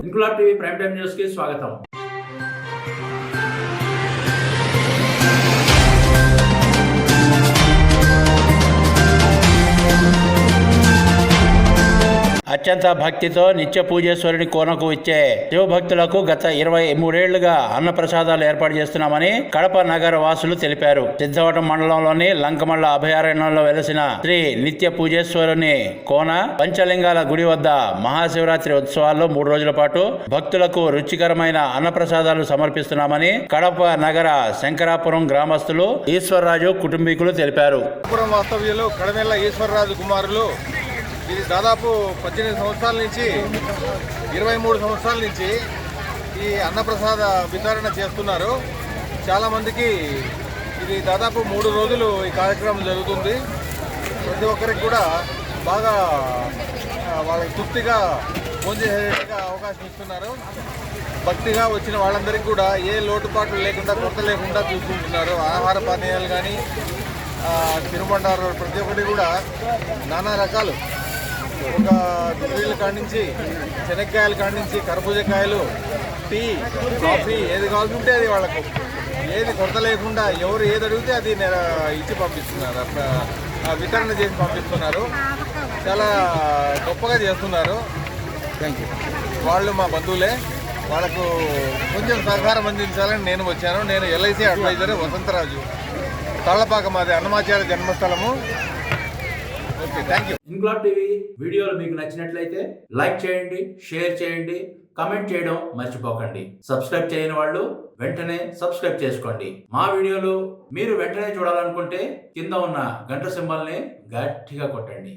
Inquilab TV prime time news కి స్వాగతం. అత్యంత భక్తితో నిత్య పూజేశ్వరుని కోనకు ఇచ్చే శివభక్తులకు గత 23 ఏళ్లుగా అన్నప్రసాదాలు ఏర్పాటు చేస్తున్నామని కడప నగర వాసులు తెలిపారు. సిద్ధవటం మండలంలోని లంకమల్ల అభయారణ్యంలో వెలసిన శ్రీ నిత్య పూజేశ్వరుని కోన పంచలింగాల గుడి వద్ద మహాశివరాత్రి ఉత్సవాల్లో 3 రోజుల పాటు భక్తులకు రుచికరమైన అన్నప్రసాదాలు సమర్పిస్తున్నామని కడప నగర శంకరాపురం గ్రామస్తులు ఈశ్వర్రాజు కుటుంబీకులు తెలిపారు. ఇది దాదాపు 18 సంవత్సరాల నుంచి 23 సంవత్సరాల నుంచి ఈ అన్నప్రసాద వితరణ చేస్తున్నారు. చాలామందికి ఇది దాదాపు 3 రోజులు ఈ కార్యక్రమం జరుగుతుంది. ప్రతి ఒక్కరికి కూడా బాగా వాళ్ళకి తృప్తిగా భోంచేసేట్టుగా అవకాశం ఇస్తున్నారు. భక్తిగా వచ్చిన వాళ్ళందరికీ కూడా ఏ లోటుపాట్లు లేకుండా కొరత లేకుండా చూసుకుంటున్నారు. ఆహార పానీయాలు కానీ తినుబండారు ప్రతి ఒక్కటి కూడా నానా రకాలు, ఒక దుర్రీల కాడి నుంచి శనక్కాయల కాడి నుంచి కర్బూజకాయలు, టీ, కాఫీ ఏది కావాలంటే అది వాళ్ళకు ఏది కొరత లేకుండా ఎవరు ఏది అడిగితే అది ఇచ్చి పంపిస్తున్నారు, వితరణ చేసి పంపిస్తున్నారు. చాలా గొప్పగా చేస్తున్నారు. Thank you. వాళ్ళు మా బంధువులే, వాళ్ళకు కొంచెం సహకారం అందించాలని నేను వచ్చాను. నేను ఎల్ఐసి అడ్వైజర్ వసంతరాజు, తాళ్లపాక మాది అన్నమాచార్య జన్మస్థలము. Okay, thank you. Inquilab TV వీడియోలు మీకు నచ్చినట్లయితే లైక్ చేయండి, షేర్ చేయండి, కమెంట్ చేయడం మర్చిపోకండి. సబ్స్క్రైబ్ చేయని వాళ్ళు వెంటనే సబ్స్క్రైబ్ చేసుకోండి. మా వీడియోలు మీరు వెంటనే చూడాలనుకుంటే కింద ఉన్న గంట సింబల్ని గట్టిగా కొట్టండి.